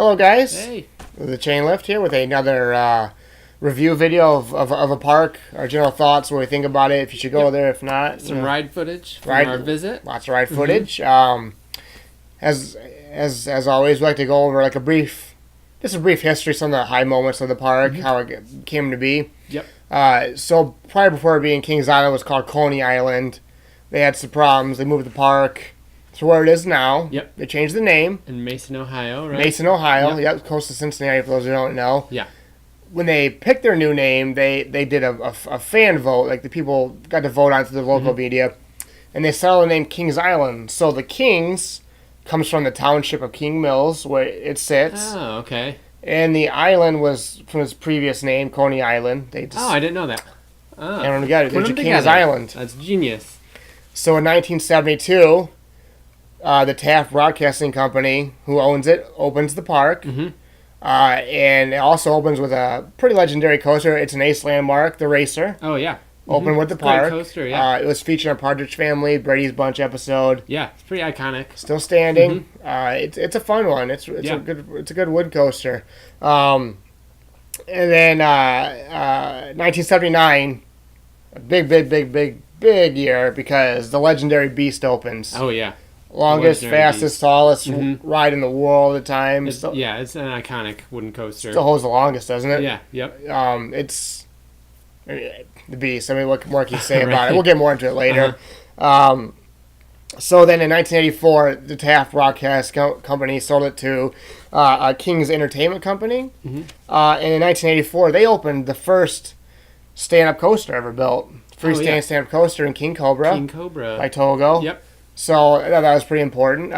Hello, guys. Hey. The Chain Lift here with another review video of a park. Our general thoughts, what we think about it, if you should go there, if not. Some ride footage from our visit. Lots of ride footage. As always, we like to go over like a brief history, some of the high moments of the park, how it came to be. Yep. So prior before it being Kings Island, it was called Coney Island. They had some problems. They moved the park to where it is now. Yep. They changed the name. In Mason, Ohio, right? Mason, Ohio. Yep. Yep, close to Cincinnati, for those who don't know. Yeah. When they picked their new name, they did a fan vote. Like, the people got to vote on through the local media. And they settled the name Kings Island. So the Kings comes from the township of King Mills, where it sits. Oh, okay. And the island was from its previous name, Coney Island. They just, I didn't know that. Oh. I don't know, got it. Put There's them your Kings together. Island. That's genius. So in 1972, the Taft Broadcasting Company, who owns it, opens the park. Mm-hmm. And it also opens with a pretty legendary coaster. It's an ace landmark, the Racer. Oh, yeah. Opened with the It's a great park. coaster, yeah. It was featured on Partridge Family, Brady's Bunch episode. Yeah, it's pretty iconic. Still standing. It's a fun one. It's Yeah. a good wood coaster. And then 1979, a big year because the legendary Beast opens. Oh, yeah. Longest, Legendary fastest, tallest ride in the world at the time. It's an iconic wooden coaster. Still holds the longest, doesn't it? Yeah, yep. It's the Beast. I mean, what more can you say about Right. it? We'll get more into it later. So then in 1984, the Taft Broadcast Company sold it to King's Entertainment Company. And in 1984, they opened the first stand-up coaster ever built. Freestanding stand-up coaster in King Cobra. King Cobra. By Togo. Yep. So I thought that was pretty important.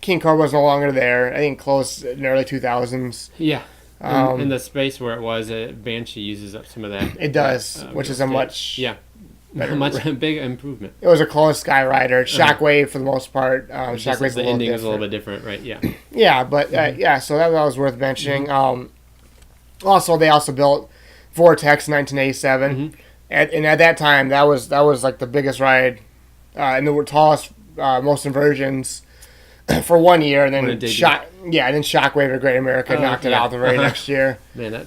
King Cobra was no longer there. I think closed in the early 2000s. Yeah. In the space where it was, Banshee uses up some of that. It does, which is a much better. Much big improvement. It was a closed sky rider. Shockwave for the most part. Just Shockwave's the a little ending different. is a little bit different, right? Yeah. Yeah, but so that was worth mentioning. Also, they also built Vortex in 1987, and at that time, that was like the biggest ride, and the tallest, most inversions for 1 year, and then Shockwave of Great America knocked it out the very next year. Man,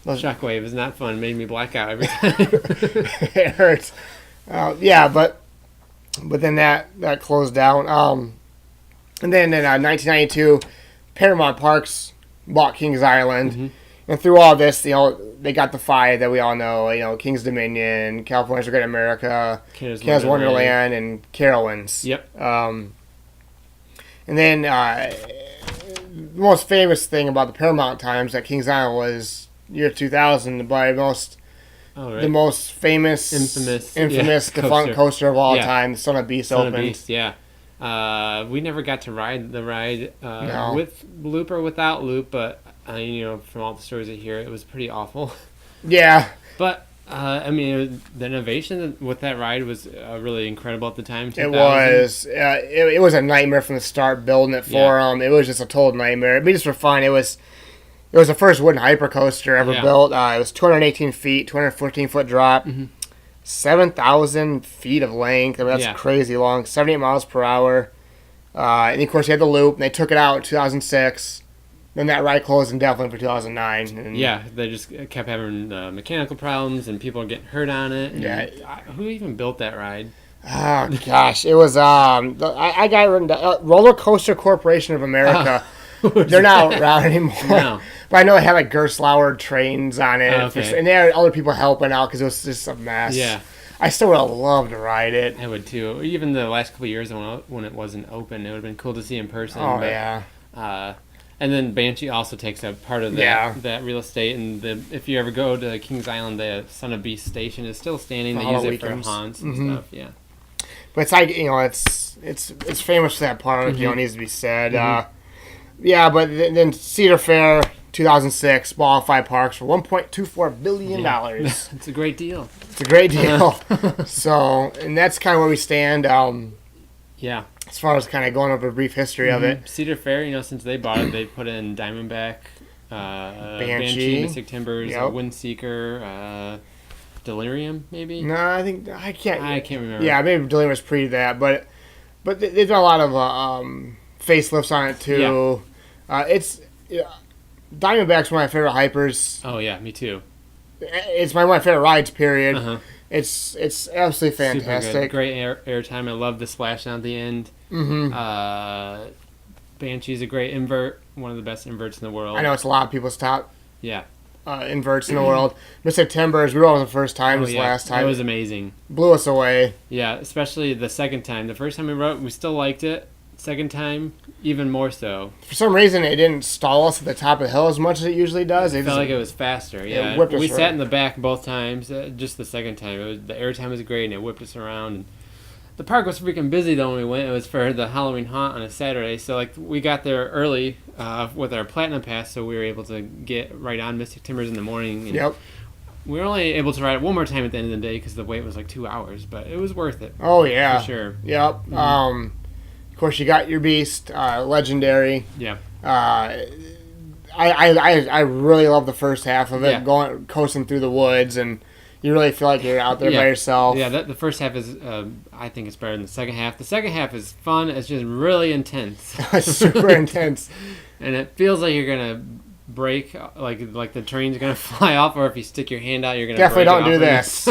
Shockwave is not fun. Made me black out every time. It hurts. But then that closed down. And then in 1992, Paramount Parks bought Kings Island, and through all this, they got the five that we all know. Kings Dominion, California's Great America, Canada's Wonderland, and Carowinds. Yep. And then the most famous thing about the Paramount times at Kings Island was year 2000, the most famous, infamous defunct coaster of all time, the Son of Beast opened. Beast, yeah. We never got to ride the ride No. with loop or without loop, but from all the stories I hear, it was pretty awful. Yeah. But the innovation with that ride was really incredible at the time. 2000. It was. It was a nightmare from the start building it for them. It was just a total nightmare. Just for fun, it was the first wooden hypercoaster ever built. It was 218 feet, 214-foot drop, 7,000 feet of length. I mean, that's crazy long. 78 miles per hour. And of course, you had the loop. And they took it out in 2006. Then that ride closed indefinitely for 2009. And they just kept having mechanical problems and people getting hurt on it. Yeah. Who even built that ride? Oh gosh, it was I got written down, Roller Coaster Corporation of America. They're not around anymore. No. But I know they had like Gerstlauer trains on it, Okay. and they had other people helping out because it was just a mess. Yeah. I still would have loved to ride it. I would too. Even the last couple of years when it wasn't open, it would have been cool to see in person. Oh but, yeah. And then Banshee also takes up part of that real estate. And if you ever go to Kings Island, the Son of Beast station is still standing. They use it for haunts and stuff. Yeah. But it's like it's famous for that part. It needs to be said. But then Cedar Fair 2006 bought 5 parks for $1.24 billion. It's a great deal. It's a great deal. So, and that's kind of where we stand. As far as kind of going over a brief history of it. Cedar Fair, since they bought it, they put in Diamondback, Banshee, Mystic Timbers, Windseeker, Delirium, maybe? No, I can't remember. Yeah, maybe Delirium was pre that, but they've done a lot of facelifts on it too. It's yeah, Diamondback's one of my favorite hypers. Oh yeah, me too. It's one of my favorite rides. Period. It's absolutely fantastic. Great air time. I love the splashdown at the end. Banshee's a great invert. One of the best inverts in the world. I know it's a lot of people's top. Yeah. Inverts in the world. Mystic Timbers, we rode it the first time, last time. It was amazing. Blew us away. Yeah, especially the second time. The first time we rode, we still liked it. Second time, even more so. For some reason, it didn't stall us at the top of the hill as much as it usually does. It felt like it was faster. Yeah, we sat in the back both times. Just the second time, the air time was great, and it whipped us around. The park was freaking busy though when we went. It was for the Halloween haunt on a Saturday, so like we got there early with our Platinum Pass, so we were able to get right on Mystic Timbers in the morning. And we were only able to ride it one more time at the end of the day because the wait was like 2 hours, but it was worth it. Oh yeah, for sure. Yep. Of course, you got your beast, legendary. Yeah. I really love the first half of it, coasting through the woods and. You really feel like you're out there by yourself. Yeah, the first half is, I think it's better than the second half. The second half is fun. It's just really intense. It's super intense. And it feels like you're going to break, like the train's going to fly off, or if you stick your hand out, you're going to definitely break don't do this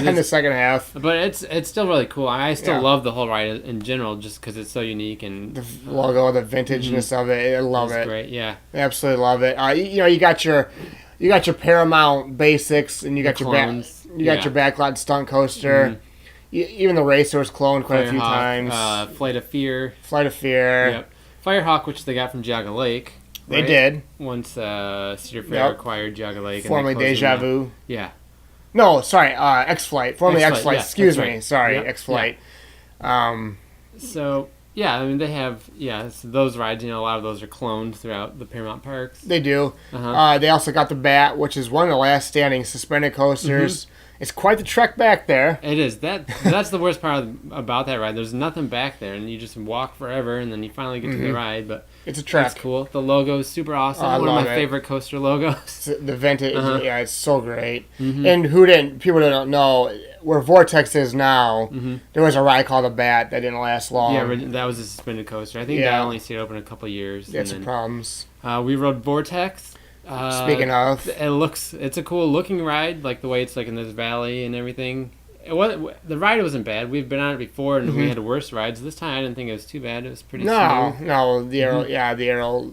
in the second half. But it's still really cool. I still love the whole ride in general just because it's so unique. And the logo, the vintageness of it, I love it. It's great, yeah. I absolutely love it. You got your Paramount basics, and you got your your backlot stunt coaster. Even the racer was cloned quite a few times. Flight of Fear. Yep. Firehawk, which they got from Geauga Lake. Right? They did. Once Cedar Fair acquired Geauga Lake. Formerly Deja Vu. Yeah. No, sorry, X-Flight. Formerly X-Flight. Yeah, excuse me. Sorry, X-Flight. Yeah. So... Yeah, I mean, they have, so those rides, a lot of those are cloned throughout the Paramount Parks. They do. They also got the Bat, which is one of the last standing suspended coasters. It's quite the trek back there. It is. That's the worst part about that ride. There's nothing back there, and you just walk forever, and then you finally get to the ride, but it's a trek. It's cool. The logo is super awesome. One of my favorite coaster logos. The vintage, it's so great. And people that don't know, where Vortex is now, there was a ride called the Bat that didn't last long. Yeah, that was a suspended coaster. I think that only stayed open a couple of years. That's some problems. We rode Vortex. Speaking of, it's a cool looking ride, like the way it's like in this valley and everything. The ride wasn't bad. We've been on it before, and we had worse rides. This time I didn't think it was too bad. It was pretty smooth. No, the Aero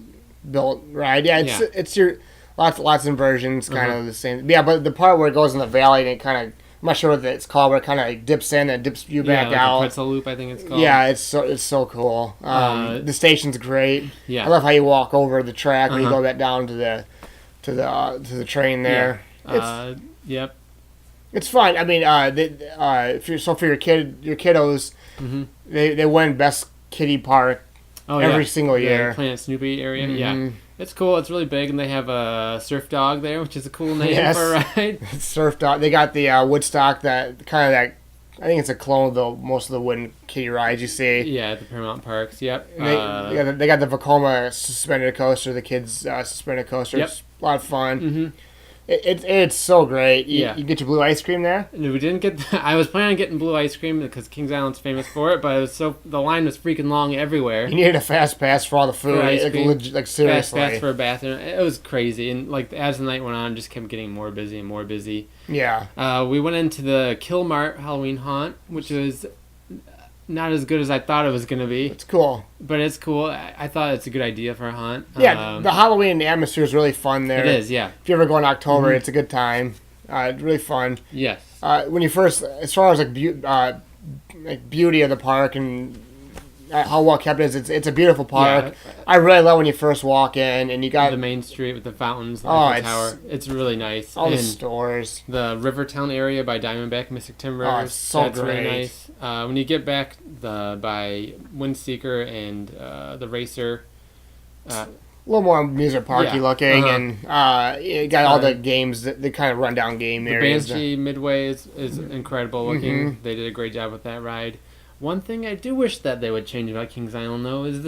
built ride. Yeah, it's your lots of inversions, kind of the same. Yeah, but the part where it goes in the valley and it kind of, I'm not sure what it's called, but it kind of like dips in and dips you back out. A pretzel loop, I think it's called. Yeah, it's so cool. The station's great. Yeah, I love how you walk over the track when you go back down to the train there. Yeah. Yep. It's fun. I mean, for your kiddos, they win best kiddie park every single year. The Planet Snoopy area. Yeah, it's cool. It's really big, and they have a Surf Dog there, which is a cool name for a ride. Surf Dog. They got the Woodstock that kind of that. I think it's a clone of most of the wooden kiddie rides you see. Yeah, at the Paramount Parks. Yep. They got the Vekoma suspended coaster, the kids suspended coaster. Yep. It's a lot of fun. It's so great. You get your blue ice cream there? We didn't get. I was planning on getting blue ice cream because Kings Island's famous for it, but the line was freaking long everywhere. You needed a fast pass for all the food. Like seriously, fast pass for a bathroom. It was crazy, and like as the night went on, it just kept getting more busy and more busy. Yeah. We went into the Killmart Halloween Haunt, which was not as good as I thought it was going to be. It's cool. But it's cool. I thought it's a good idea for a haunt. Yeah, the Halloween atmosphere is really fun there. It is, yeah. If you ever go in October, it's a good time. It's really fun. Yes. When you first, as far as like beauty of the park and how well kept it is, it's a beautiful park. Yeah. I really love when you first walk in and you got the main street with the fountains, the tower. It's really nice. All the stores. The Rivertown area by Diamondback Mystic Timbers. Oh, it's so that's great. Really nice. When you get back by Windseeker and the Racer. A little more amusement parky looking, and you got all the games, the kind of rundown game areas. The Banshee Midway is incredible looking. They did a great job with that ride. One thing I do wish that they would change about Kings Island, though, is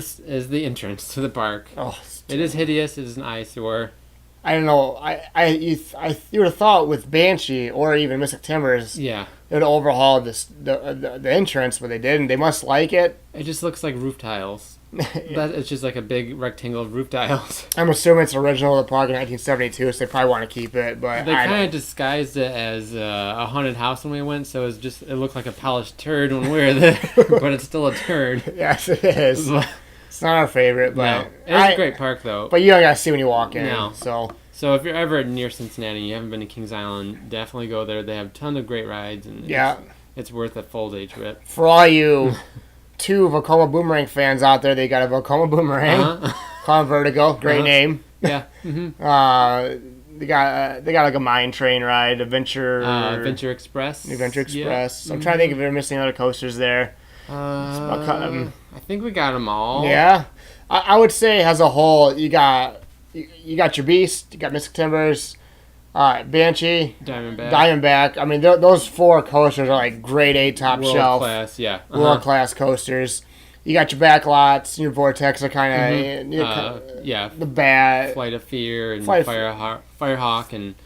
the entrance to the park. Oh, it is hideous. It is an eyesore. I don't know. You would have thought with Banshee or even Mystic Timbers, would overhaul the entrance, but they didn't. They must like it. It just looks like roof tiles. It's just like a big rectangle of roof tiles. I'm assuming it's original to the park in 1972, so they probably want to keep it. But they kind of disguised it as a haunted house when we went, so it looked like a polished turd when we were there, but it's still a turd. Yes, it is. It's not our favorite, but no. It's a great park though. But you don't gotta see when you walk in. No. So if you're ever near Cincinnati and you haven't been to Kings Island, definitely go there. They have a ton of great rides, and it's worth a full day trip. For all you 2 Vekoma Boomerang fans out there, they got a Vekoma Boomerang, called Vertigo, great name. Yeah. They got like a mine train ride, Adventure Express. Adventure Express. I'm trying to think if we're missing other coasters there. I think we got them all. Yeah, I would say as a whole, you got your Beast, you got Mystic Timbers, Banshee, Diamondback. I mean, those 4 coasters are like grade A top shelf, class, yeah, world class coasters. You got your backlots, your Vortex are kind of the bad Flight of Fear and Firehawk, and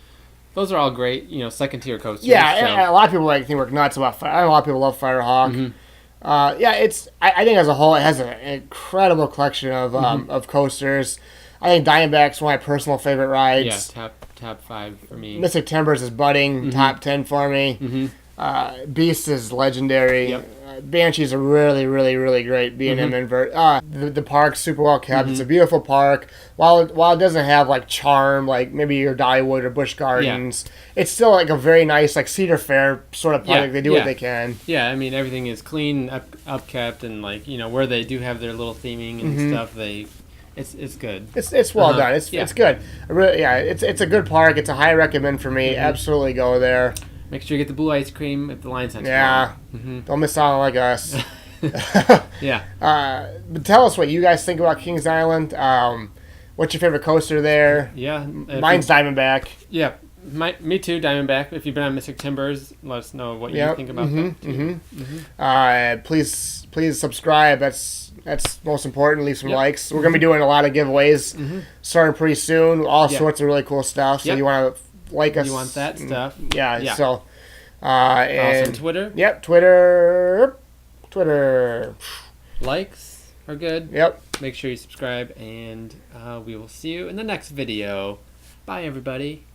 those are all great, second tier coasters. Yeah, and a lot of people think we're nuts about Fire. I know a lot of people love Firehawk. I think as a whole, it has an incredible collection of coasters. I think Diamondback's one of my personal favorite rides. Yeah, top 5 for me. Mystic Timbers is budding, top 10 for me. Beast is legendary. Yep. Banshee's a really, really, really great B&M invert. The park's super well kept. It's a beautiful park. While it doesn't have like charm, like maybe your Dollywood or Busch Gardens, it's still like a very nice like Cedar Fair sort of park. They do what they can. Yeah, I mean everything is clean, upkept, and like where they do have their little theming and stuff, it's good. It's well done. It's good. It's a good park. It's a high recommend for me. Absolutely go there. Make sure you get the blue ice cream if the line's not Don't miss out like us. Yeah. But tell us what you guys think about Kings Island. What's your favorite coaster there? Yeah. Mine's Diamondback. Yeah. Me too, Diamondback. If you've been on Mystic Timbers, let us know what you think about that too. Please subscribe. That's most important. Leave some likes. We're gonna be doing a lot of giveaways starting pretty soon. All sorts of really cool stuff. So you want to like us. You want that stuff. Yeah. So and also Twitter. Yep, Twitter. Likes are good. Yep. Make sure you subscribe, and we will see you in the next video. Bye, everybody.